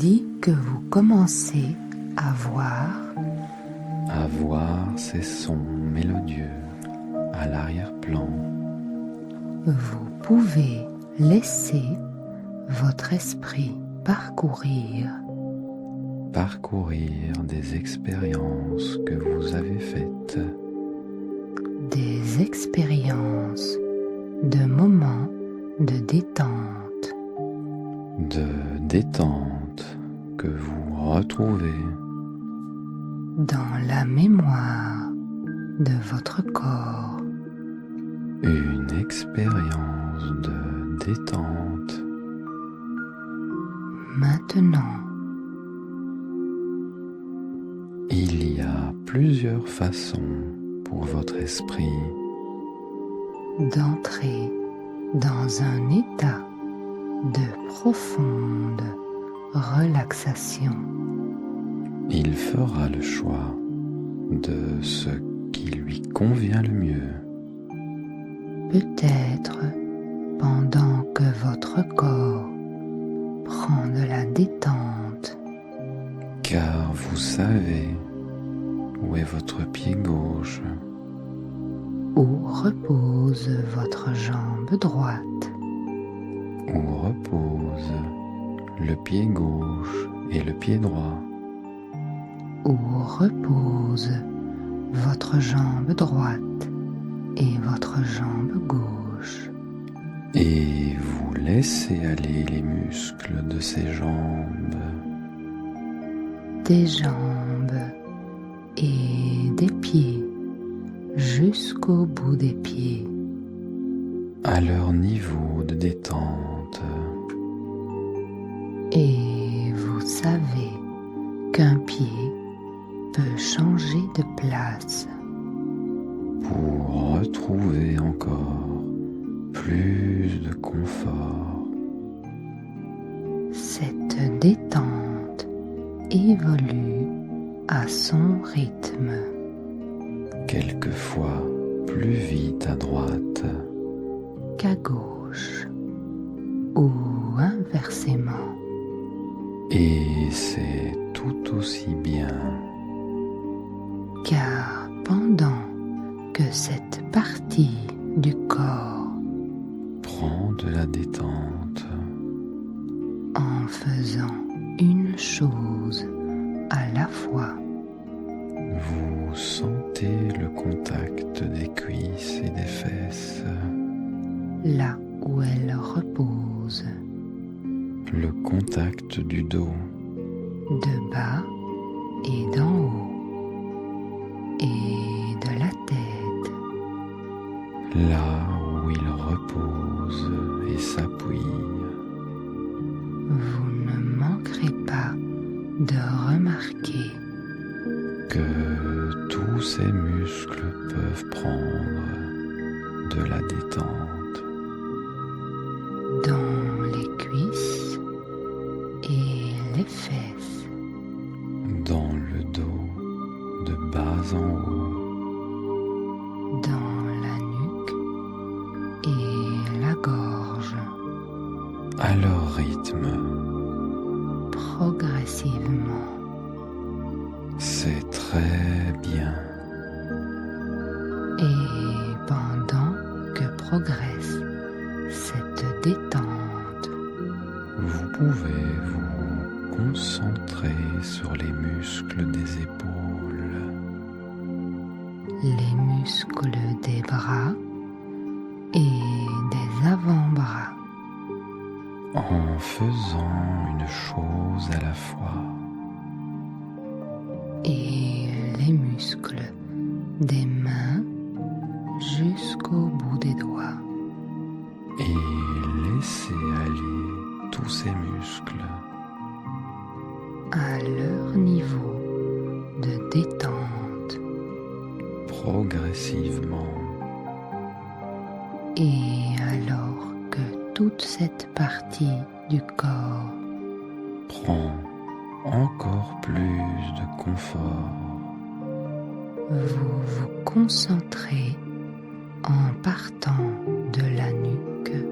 tandis que vous commencez à voir ces sons mélodieux à l'arrière-plan. Vous pouvez laisser votre esprit parcourir des expériences que vous avez faites, des expériences de moments de détente, que vous retrouvez dans la mémoire de votre corps. Une expérience de détente. Maintenant, il y a plusieurs façons pour votre esprit d'entrer dans un état de profonde relaxation. Il fera le choix de ce qui lui convient le mieux. Peut-être pendant que votre corps prend de la détente, car vous savez où est votre pied gauche, où repose votre jambe droite, où repose le pied gauche et le pied droit, où repose votre jambe droite et votre jambe gauche. Et vous laissez aller les muscles de ces jambes, des jambes et des pieds jusqu'au bout des pieds, à leur niveau de détente. Et vous savez qu'un pied peut changer de place pour retrouver encore plus de confort. Cette détente évolue à son rythme, quelquefois plus vite à droite qu'à gauche ou inversement. Et c'est tout aussi bien, car pendant que cette partie du corps prend de la détente, en faisant une chose à la fois, vous sentez le contact des cuisses et des fesses, là où elle repose, le contact du dos, de bas et d'en haut, et de la tête, là où il repose et s'appuie. vous ne manquerez pas de remarquer que tous ces muscles peuvent prendre de la détente dans les cuisses et les fesses, dans le dos de bas en haut, dans la nuque et la gorge, à leur rythme. progressivement. C'est très bien. Et pendant que progresse cette détente, Vous pouvez vous concentrer sur les muscles des épaules, les muscles des bras et des avant-bras, en faisant une chose à la fois, et les muscles des mains jusqu'au bout des doigts, et laissez aller tous ces muscles à leur niveau de détente, progressivement. et alors que toute cette partie du corps Prend encore plus de confort. vous vous concentrez en partant de la nuque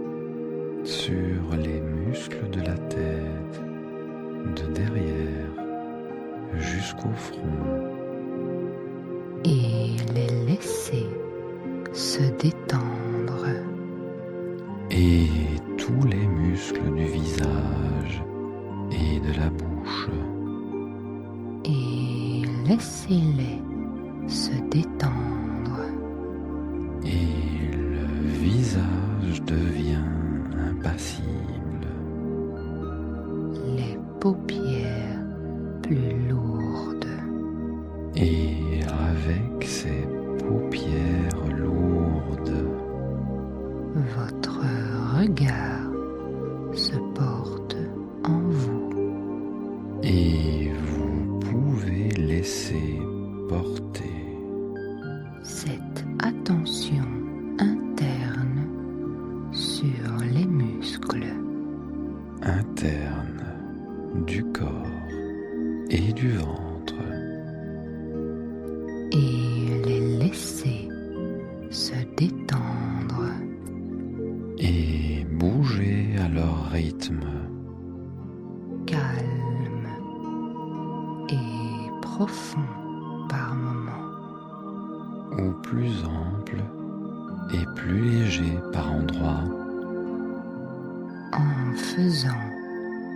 Sur les muscles de la tête de derrière jusqu'au front et les laisser se détendre. et tous les muscles du visage et de la bouche Et laissez-les se détendre. et le visage devient impassible. Les paupières plus lourdes. Et avec ces paupières lourdes, Votre regard se porte en vous. et vous pouvez laisser porter Cette attention interne sur les muscles interne du corps et du ventre et les laisser se détendre. et bouger à leur rythme Calme et profond par moments. ou plus ample et plus léger par endroits En faisant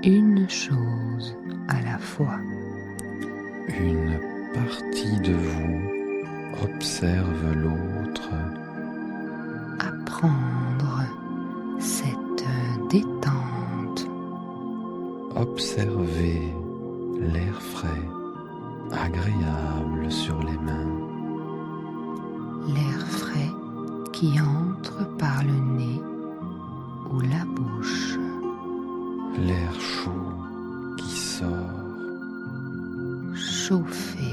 une chose à la fois. une partie de vous observe l'autre Apprendre cette détente. observez l'air frais agréable sur les mains L'air frais qui entre par le nez ou la bouche. l'air chaud qui sort Chauffé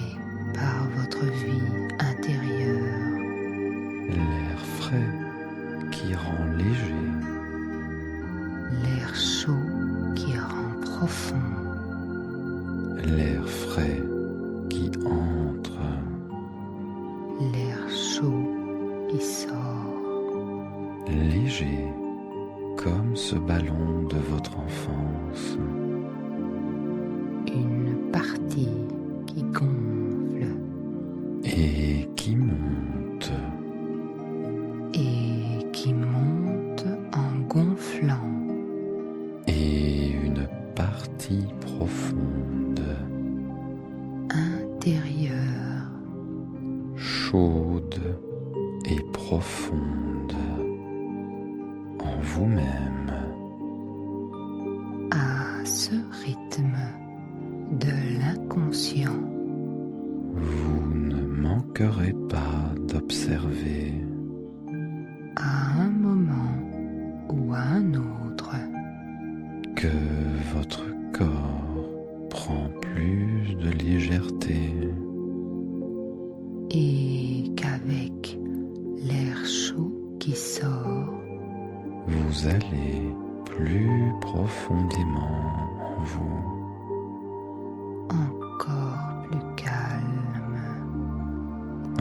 par votre vie intérieure. l'air frais qui rend léger L'air chaud qui rend profond. l'air frais qui entre L'air chaud qui sort. léger comme ce ballon de votre enfance Une partie qui gonfle et qui monte et qui monte en gonflant. et une partie profonde Intérieure chaude et profonde en vous-même à ce rythme de l'inconscient. vous ne manquerez pas d'observer À un moment ou à un autre. que votre corps prend plus de légèreté Et qu'avec l'air chaud qui sort, vous allez plus profondément en vous encore plus calme.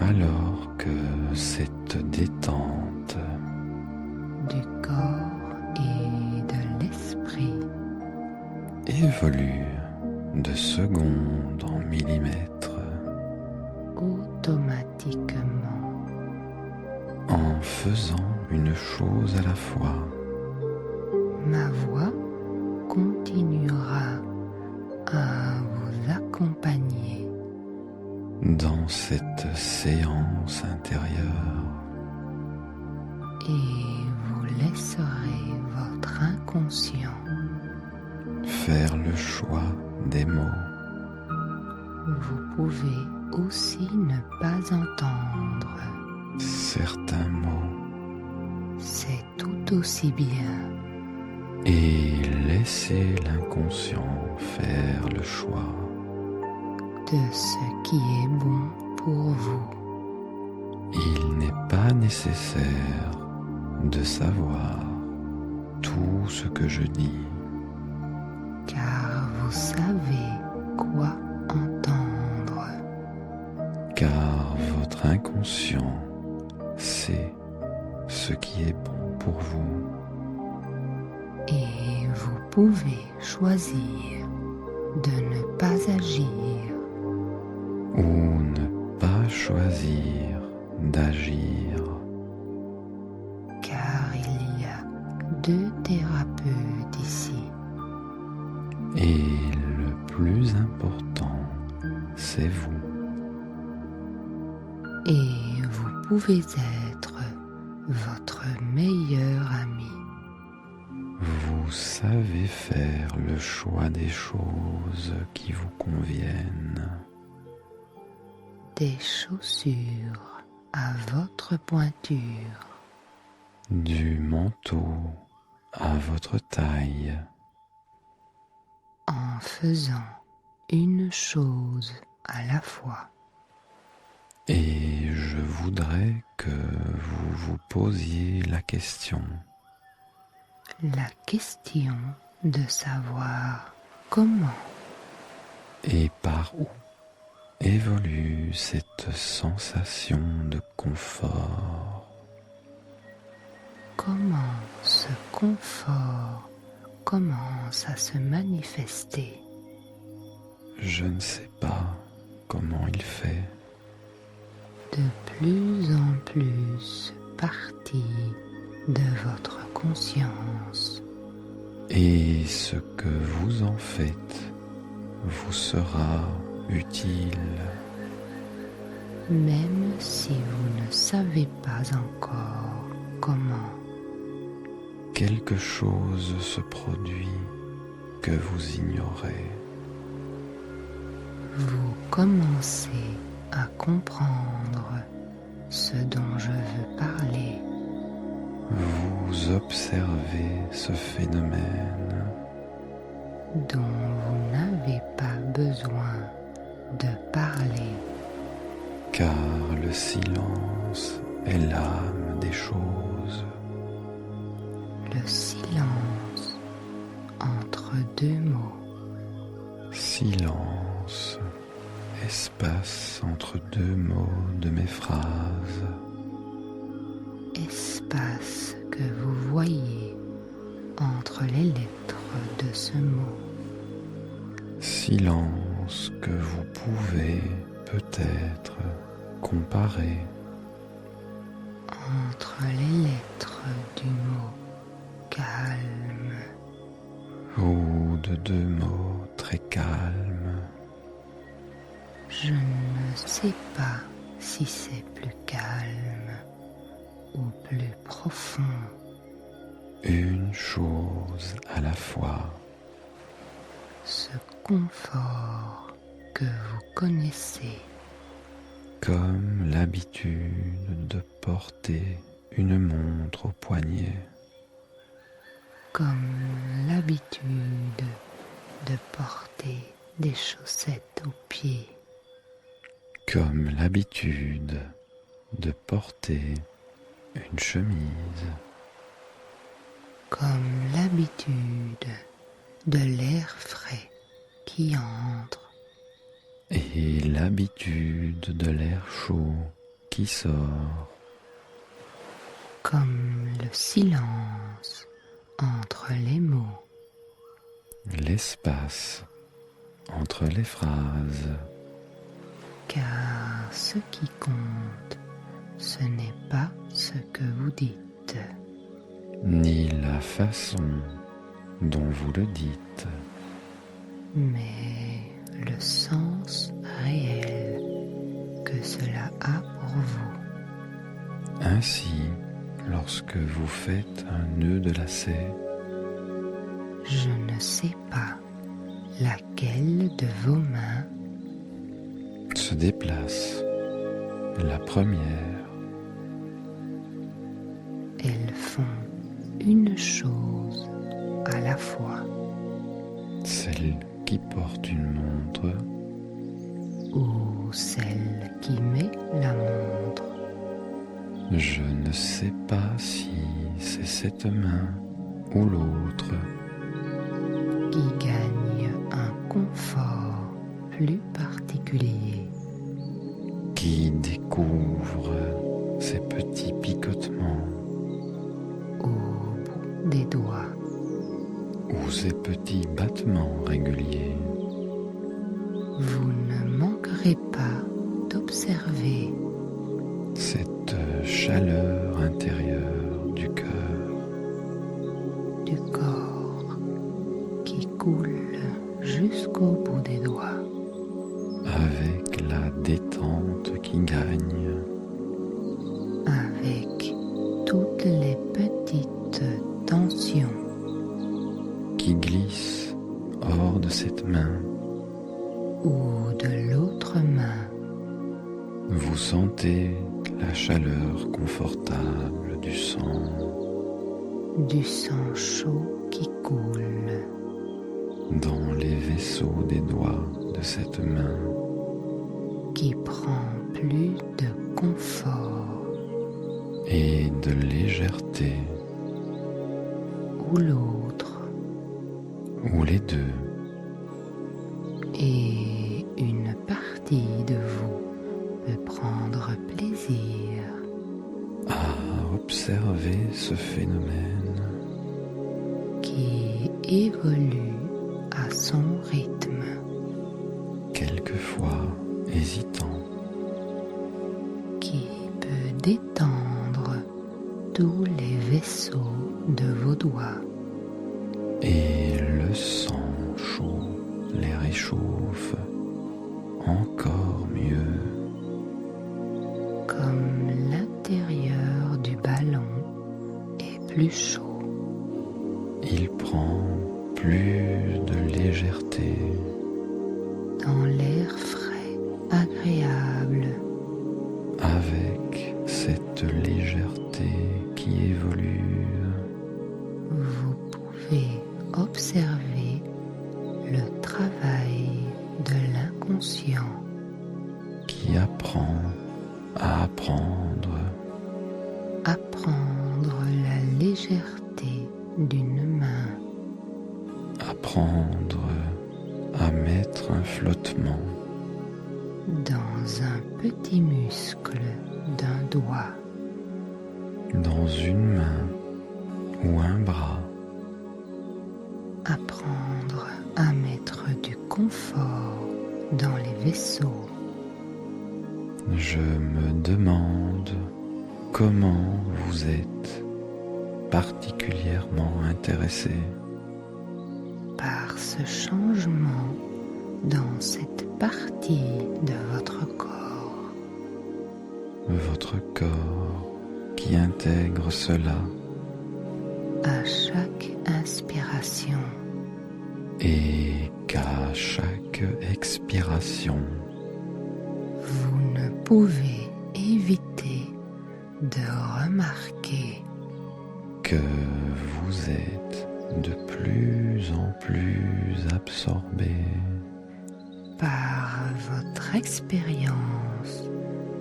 alors que cette détente Du corps et de l'esprit évolue de seconde en millimètre automatiquement. en faisant une chose à la fois. Ma voix continuera à vous accompagner Dans cette séance intérieure, et vous laisserez votre inconscient faire le choix des mots, vous pouvez aussi ne pas entendre. certains mots, C'est tout aussi bien. et laisser l'inconscient faire le choix De ce qui est bon pour vous. Il n'est pas nécessaire de savoir tout ce que je dis, Car vous savez quoi entendre. car votre inconscient sait ce qui est bon pour vous. Et vous pouvez choisir de ne pas agir, ou ne pas choisir d'agir, car il y a 2 thérapeutes ici. et le plus important, c'est vous. Et vous pouvez être votre meilleur ami. Vous savez faire le choix des choses qui vous conviennent. Des chaussures à votre pointure, Du manteau à votre taille, en faisant une chose à la fois. et je voudrais que vous vous posiez la question. La question de savoir comment, Et par où évolue cette sensation de confort? comment ce confort commence à se manifester. Je ne sais pas comment il fait. De plus en plus partie de votre conscience. Et ce que vous en faites vous sera utile. Même si vous ne savez pas encore comment, Quelque chose se produit que vous ignorez. vous commencez à comprendre ce dont je veux parler. Vous observez ce phénomène Dont vous n'avez pas besoin de parler, car le silence est l'âme des choses. le silence entre 2 mots, Silence, espace entre 2 mots de mes phrases. espace que vous voyez entre les lettres de ce mot, Silence que vous pouvez peut-être comparer entre les lettres du mot calme, ou de 2 mots très calmes. je ne sais pas si c'est plus calme ou plus profond. Une chose à la fois. Ce confort que vous connaissez, Comme l'habitude de porter une montre au poignet. comme l'habitude de porter des chaussettes aux pieds, Comme l'habitude de porter une chemise. comme l'habitude de l'air frais qui entre, Et l'habitude de l'air chaud qui sort. comme le silence entre les mots, L'espace entre les phrases. car ce qui compte, ce n'est pas ce que vous dites, Ni la façon dont vous le dites. mais le sens réel que cela a pour vous. Ainsi, lorsque vous faites un nœud de lacet, Je ne sais pas laquelle de vos mains se déplace. La première, elles font une chose à la fois, celle qui porte une montre, ou celle qui met la montre. je ne sais pas si c'est cette main ou l'autre qui gagne un confort plus particulier, qui découvre ces petits picotements au bout des doigts, ou ces petits battements réguliers. cette chaleur intérieure du cœur, qui coule jusqu'au bout des doigts, avec la détente qui gagne, avec toutes les petites tensions qui glisse hors de cette main. ou de l'autre main. Vous sentez la chaleur confortable du sang chaud qui coule dans les vaisseaux des doigts de cette main, qui prend plus de confort, et de légèreté, ou l'autre, ou les deux, et une partie de vous peut prendre plaisir à observer ce phénomène qui évolue à son rythme, quelquefois hésitant, qui peut détendre tous les vaisseaux de vos doigts, et le sang chaud les réchauffe encore mieux, comme l'intérieur du ballon est plus chaud. il prend plus de légèreté, Dans l'air frais, agréable, avec cette légèreté qui évolue, vous pouvez observer le travail de l'inconscient qui apprend à apprendre, apprendre la légèreté d'une main, apprendre à mettre un flottement dans un petit muscle d'un doigt, dans une main ou un bras, apprendre à mettre du confort dans les vaisseaux. Je me demande comment vous êtes particulièrement intéressé Par ce changement dans cette partie de votre corps qui intègre cela à chaque inspiration, et qu'à chaque expiration, vous ne pouvez éviter de remarquer que vous êtes de plus en plus absorbé par votre expérience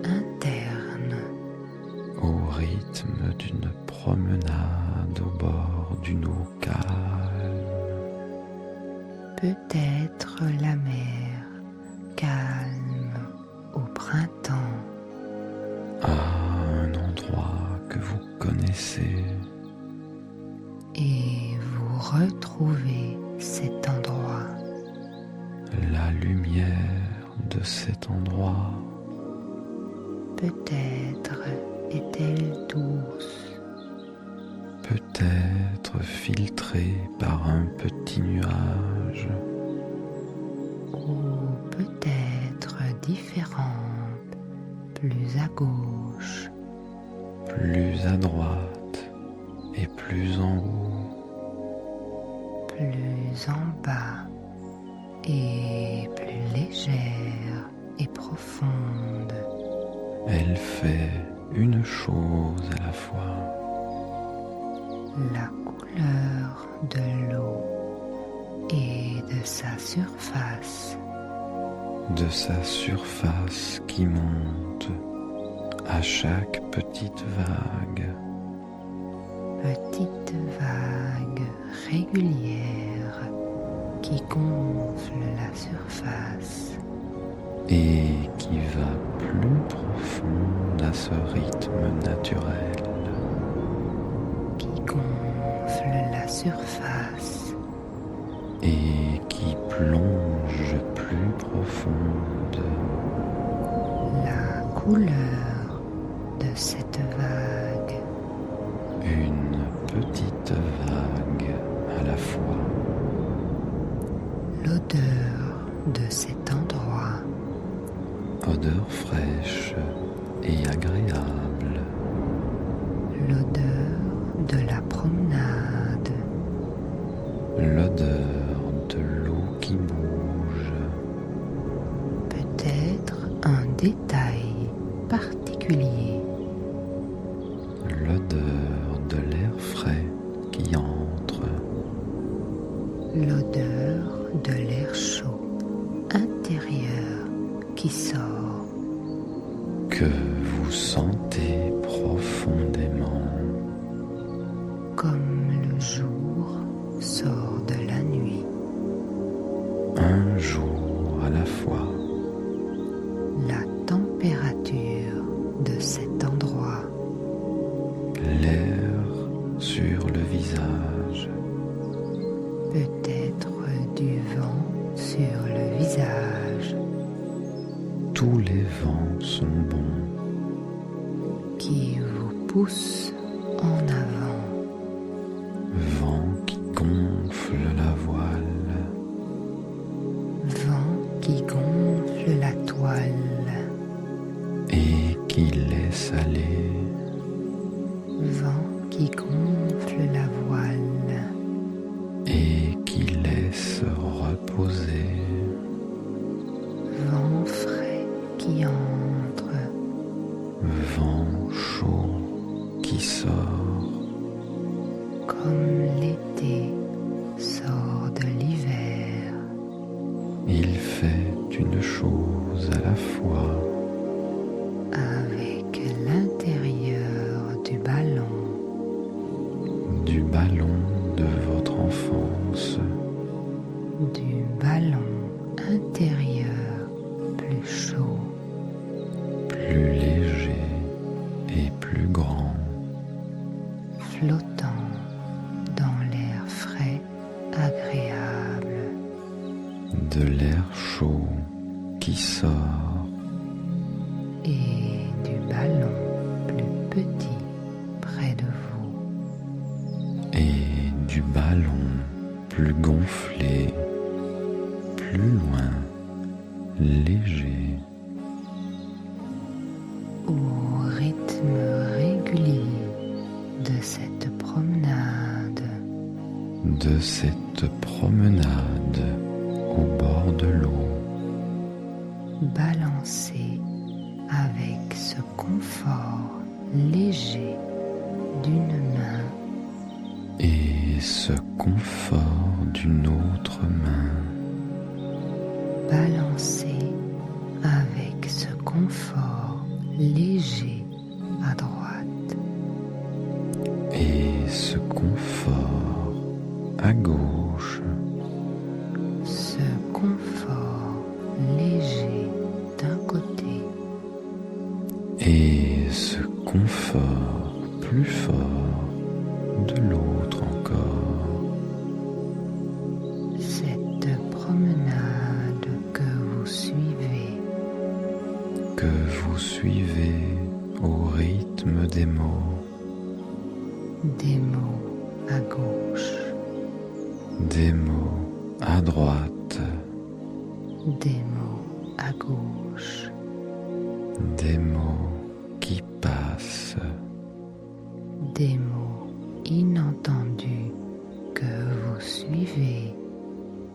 interne au rythme d'une promenade au bord d'une eau calme, peut-être la mer calme au printemps, à un endroit que vous connaissez, et vous retrouvez cet endroit, la lumière de cet endroit. peut-être est-elle douce, Peut-être filtrée par un petit nuage, ou peut-être différente, plus à gauche, plus à droite et plus en haut, plus en bas et plus légère et profonde. elle fait une chose à la fois, La couleur de l'eau et de sa surface qui monte à chaque petite vague, régulière qui gonfle la surface et qui va plus profonde à ce rythme naturel, qui gonfle la surface et qui plonge plus profonde, la couleur de cette vague, une petite vague à la fois, l'odeur de cet endroit, odeur fraîche et agréable, l'odeur de la promenade, l'odeur de l'eau qui bouge, peut-être un détail particulier, l'odeur de l'air frais qui entre, l'odeur de l'air chaud intérieur qui sort, que vous sentez profondément, comme le jour sort de la nuit, un jour à la fois, la température de cet endroit, l'air sur le visage, peut-être du vent sur le visage, tous les vents sont bons, qui vous pousse en avant, vent qui gonfle la voile, vent qui gonfle la toile, et qui laisse aller, vent qui gonfle la voile, et qui laisse reposer, vent frais qui entre, vent chaud qui sort, comme l'été sort de l'hiver, il fait une chose à la fois, avec l'intérieur du ballon de votre enfance, du ballon intérieur plus chaud, plus léger et plus grand, flottant dans l'air frais agréable, de l'air chaud qui sort, et du ballon plus petit près de vous, et du ballon plus gonflé, plus loin, léger, au rythme régulier de cette promenade, au bord de l'eau, balancé avec ce confort léger d'une main, et ce confort d'une autre main, balancé avec ce confort léger à droite, et ce confort à gauche, ce confort léger d'un côté, et ce confort plus fort de l'autre encore, cette promenade que vous suivez au rythme des mots à gauche, des mots à droite, des mots à gauche, des mots qui passent, des mots inentendus que vous suivez,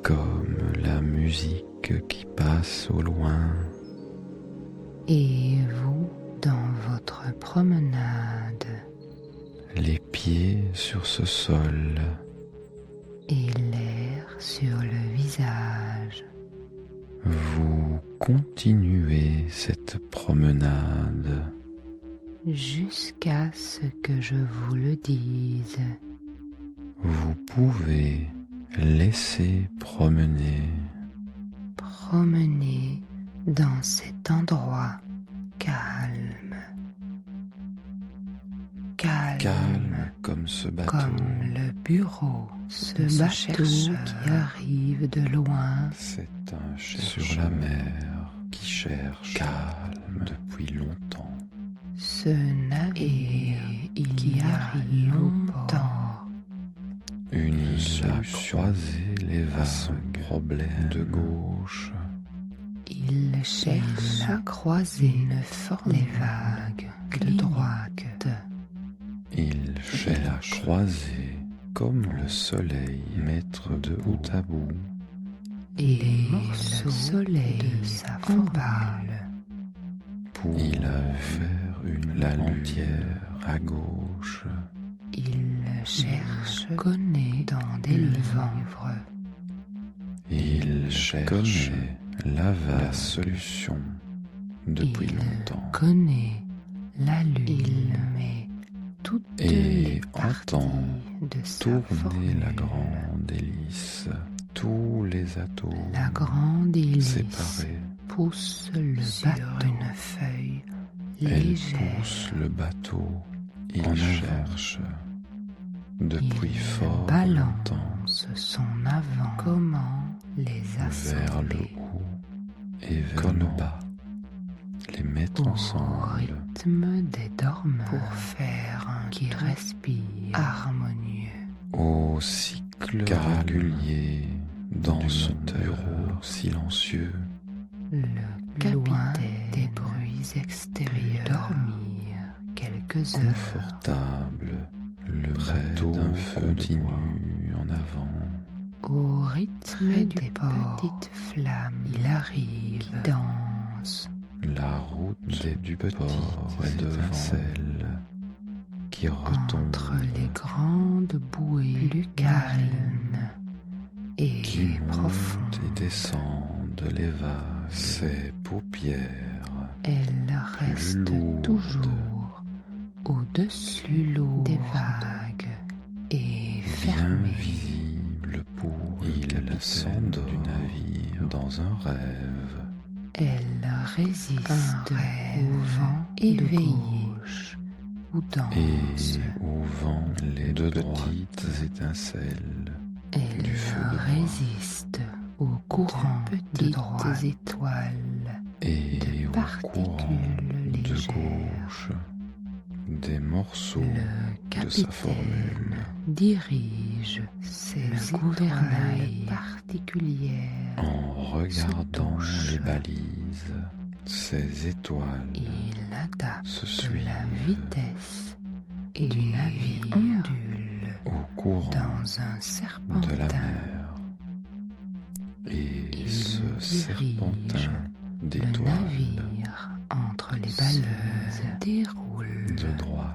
comme la musique qui passe au loin, et vous dans votre promenade, les pieds sur ce sol, et l'air sur le visage, vous continuez cette promenade jusqu'à ce que je vous le dise. Vous pouvez laisser promener dans cet endroit calme, calme comme ce bateau, comme le bureau, ce bateau qui arrive de loin, c'est un chercheur sur la mer qui cherche calme depuis longtemps, ce navire il y a longtemps. Une a croisé les vagues, problème de gauche. Il cherche à croiser les vagues de droite. Il cherche à croiser comme le soleil, mettre de bout à bout. Et les morceaux de sa formule. Il a faire une la entière à gauche. Il cherche, connaît dans des livres. Il connaît la solution depuis longtemps. Connaît la lune. Il met toutes les entend de sa tourner formule. la grande hélice. Tous les atomes La grande hélice séparés. pousse le bateau une feuille Elle légère. pousse le bateau. Il cherche depuis Il fort balance longtemps son avant. Comment les assembler vers le haut et vers le bas. Les mettre au ensemble rythme des dormeurs pour faire un qui respire harmonieux. au cycle régulier dans son bureau silencieux. Le capitaine des bruits extérieurs dormir quelques heures. Confortable, le bateau continue en avant. Au rythme des petites flammes, il arrive, qui danse. La route du port est devant celle qui retombe, Entre les grandes bouées plus calmes et qui monte profondes, et descendent les vagues. Ses paupières elle reste lourdes, toujours au-dessus des vagues et bien fermée. visible pour il s'endort du navire dans un rêve. Elle résiste au vent éveillé ou danse. Et au vent les deux petites étincelles Elle du feu de bois. résiste au courant de droite étoiles Et de au particules courant de légères. gauche des morceaux Le de sa capitaine formule dirige ses gouvernails particulières. en regardant touche. les balises. Ces étoiles Il adapte se la suivent vitesse et du navire ondule au courant dans un serpentin. de la mer. Et Il ce dirige serpentin Le d'étoiles navire entre les balises déroule de droite.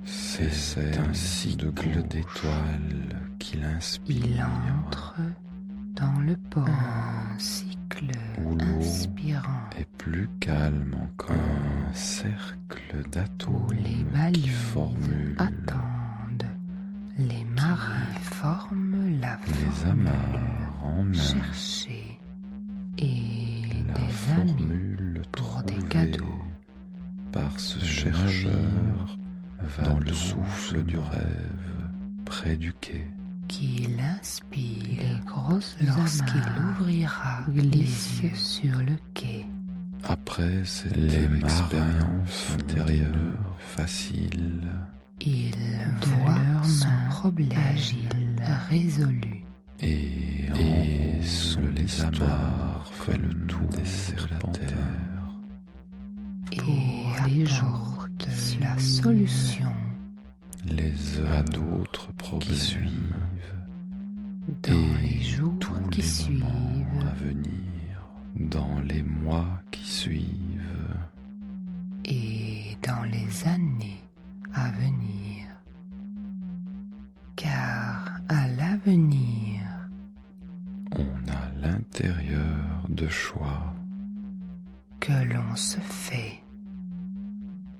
C'est un cycle d'étoiles qu'il inspire. Il entre dans le port, un cycle Où l'eau inspirant est plus calme encore. Un cercle d'atomes où les qui balises formulent attendent. Les marins forment la les formule amarres en main. cherchée et La des amis formule pour des trouvée cadeaux. par ce chercheur dans le souffle du rêve près du quai. qu'il inspire les grosses lorsqu'il ouvrira les yeux sur le quai. Après cette expérience intérieure facile, Il voit son problème agile, résolu. et sous les amarres fait le tour des serpentaires. Et les jours de la solution Les heures à d'autres problèmes suivent, dans les jours tous qui les moments suivent à venir, dans les mois qui suivent, et dans les années à venir. Car à l'avenir, on a l'intérieur de choix, que l'on se fait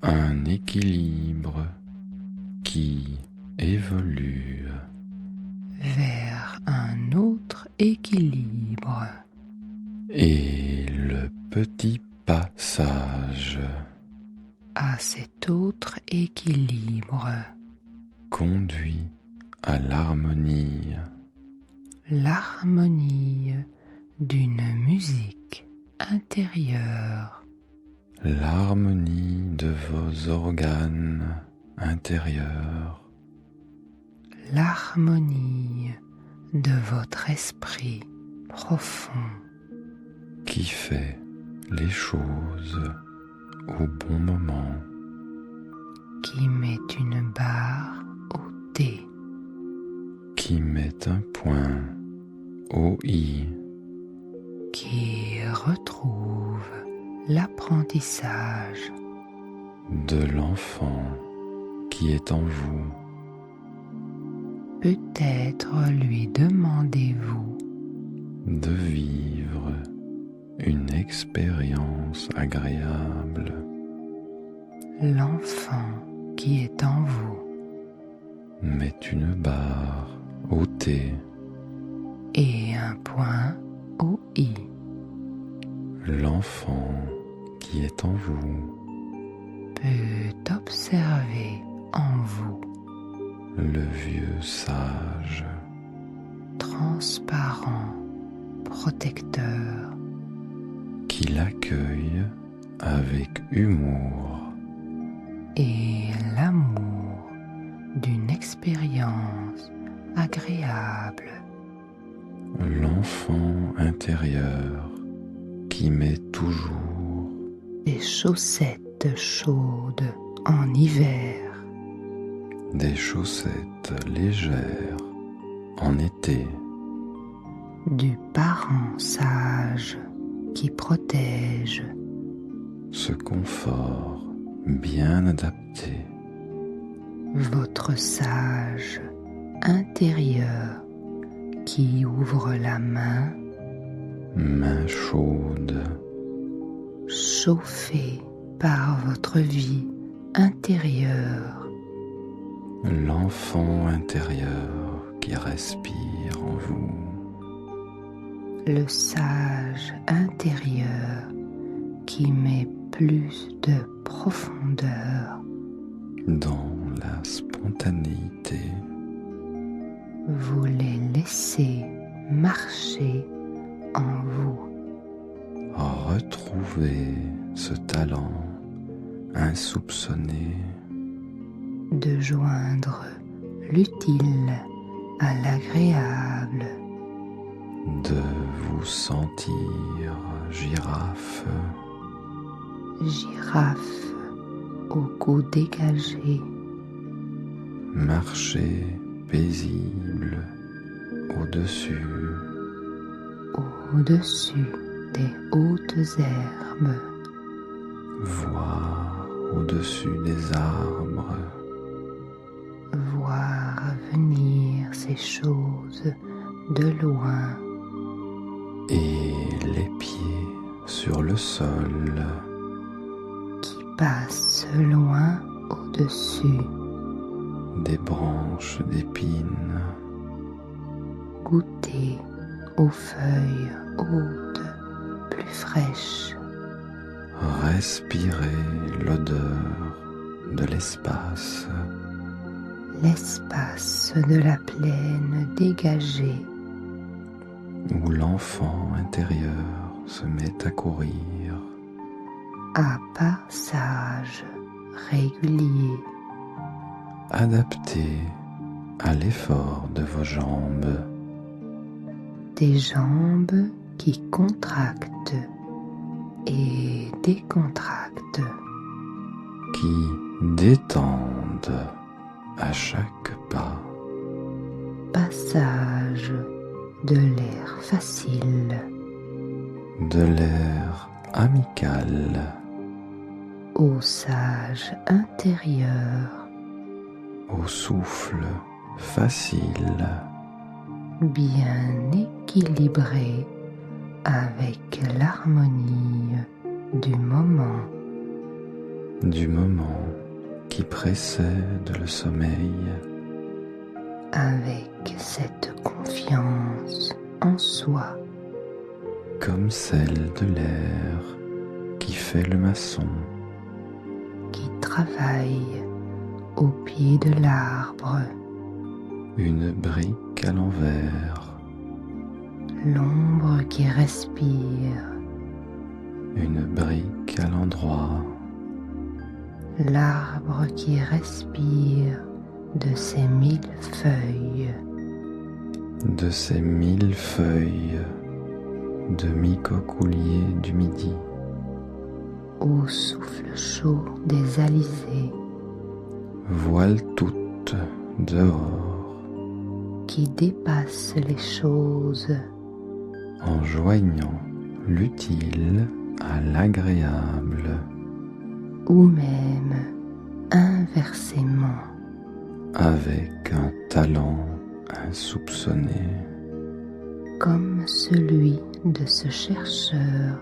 un équilibre qui évolue vers un autre équilibre. et le petit passage À cet autre équilibre, conduit à l'harmonie, l'harmonie d'une musique intérieure l'harmonie de vos organes intérieurs, l'harmonie de votre esprit profond qui fait les choses au bon moment, qui met une barre au T, qui met un point au I, qui retrouve l'apprentissage de l'enfant qui est en vous. Peut-être lui demandez-vous De vivre une expérience agréable. l'enfant qui est en vous Met une barre au T, et un point au I. l'enfant qui est en vous, Peut observer en vous le vieux sage, transparent, protecteur, qui l'accueille avec humour, et l'amour d'une expérience agréable, l'enfant intérieur qui met toujours des chaussettes chaudes en hiver, des chaussettes légères en été, du parent sage qui protège, ce confort bien adapté, votre sage intérieur qui ouvre la main, main chaude, chauffée par votre vie intérieure, l'enfant intérieur qui respire en vous, le sage intérieur qui met plus de profondeur, dans la spontanéité, vous les laissez marcher en vous. retrouvez ce talent insoupçonné De joindre l'utile à l'agréable, de vous sentir girafe, girafe au goût dégagé, marcher paisible au-dessus, au-dessus des hautes herbes, voir au-dessus des arbres, voir venir ces choses de loin, et les pieds sur le sol, qui passent loin au-dessus, des branches d'épines, goûter aux feuilles hautes, plus fraîches, respirer l'odeur de l'espace, l'espace de la plaine dégagée, où l'enfant intérieur se met à courir, à passage régulier, adapté à l'effort de vos jambes, des jambes qui contractent et décontractent, qui détendent à chaque pas, passage de l'air facile, de l'air amical, au sage intérieur, au souffle facile, bien équilibré avec l'harmonie du moment qui précède le sommeil, avec cette confiance en soi, comme celle de l'air qui fait le maçon, qui travaille au pied de l'arbre, une brique à l'envers, l'ombre qui respire, une brique à l'endroit, l'arbre qui respire de ses 1000 feuilles, de ces 1000 feuilles de mi-cocoulier du midi, au souffle chaud des alizés voilent toutes dehors, qui dépassent les choses, en joignant l'utile à l'agréable, ou même inversement, avec un talent insoupçonné, comme celui de ce chercheur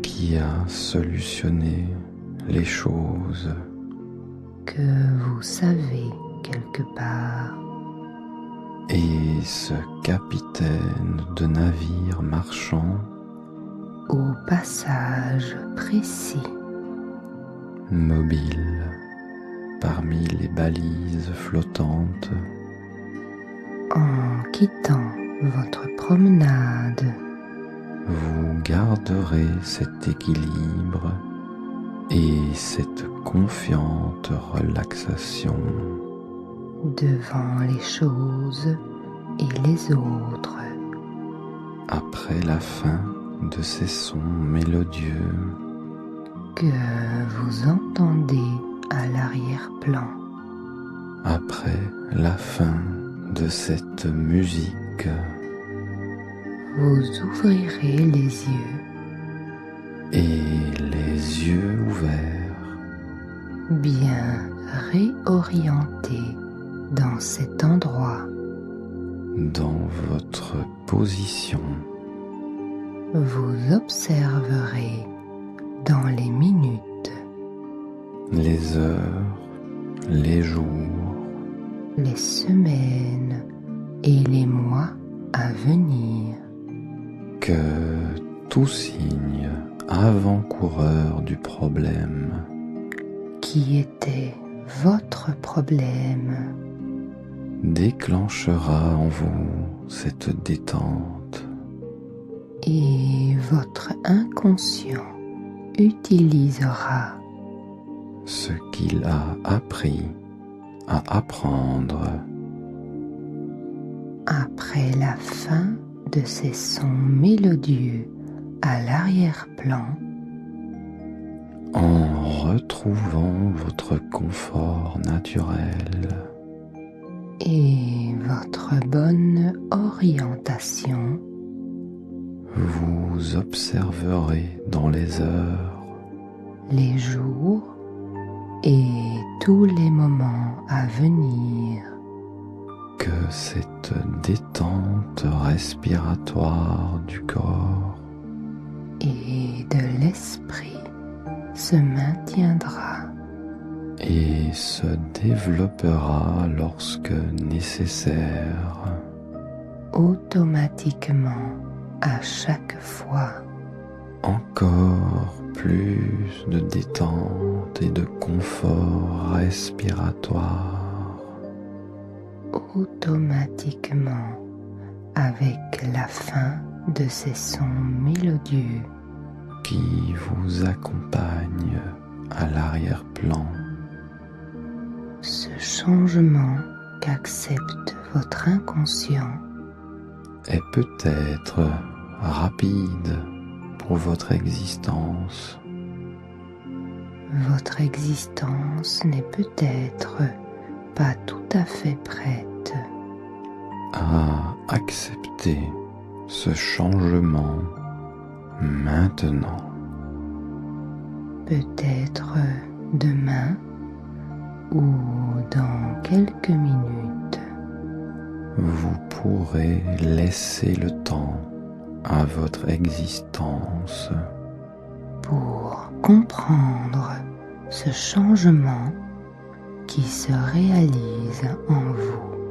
qui a solutionné les choses que vous savez quelque part, et ce capitaine de navire marchand au passage précis, mobile parmi les balises flottantes, en quittant votre promenade, vous garderez cet équilibre et cette confiante relaxation devant les choses et les autres, après la fin de ces sons mélodieux que vous entendez à l'arrière-plan, après la fin de cette musique. vous ouvrirez les yeux, Et les yeux ouverts, bien réorientés dans cet endroit, dans votre position, vous observerez dans les minutes, les heures, les jours, les semaines et les mois à venir, que tout signe avant-coureur du problème qui était votre problème, déclenchera en vous cette détente et votre inconscient utilisera ce qu'il a appris à apprendre après la fin de ces sons mélodieux à l'arrière-plan, en retrouvant votre confort naturel et votre bonne orientation, vous observerez dans les heures, les jours et tous les moments à venir, que cette détente respiratoire du corps et de l'esprit se maintiendra et se développera lorsque nécessaire, automatiquement à chaque fois, encore plus de détente et de confort respiratoire, automatiquement avec la fin de ces sons mélodieux qui vous accompagne à l'arrière-plan. Ce changement qu'accepte votre inconscient est peut-être rapide pour votre existence. Votre existence n'est peut-être pas tout à fait prête À accepter ce changement maintenant. peut-être demain ou dans quelques minutes. Vous pourrez laisser le temps à votre existence Pour comprendre ce changement qui se réalise en vous.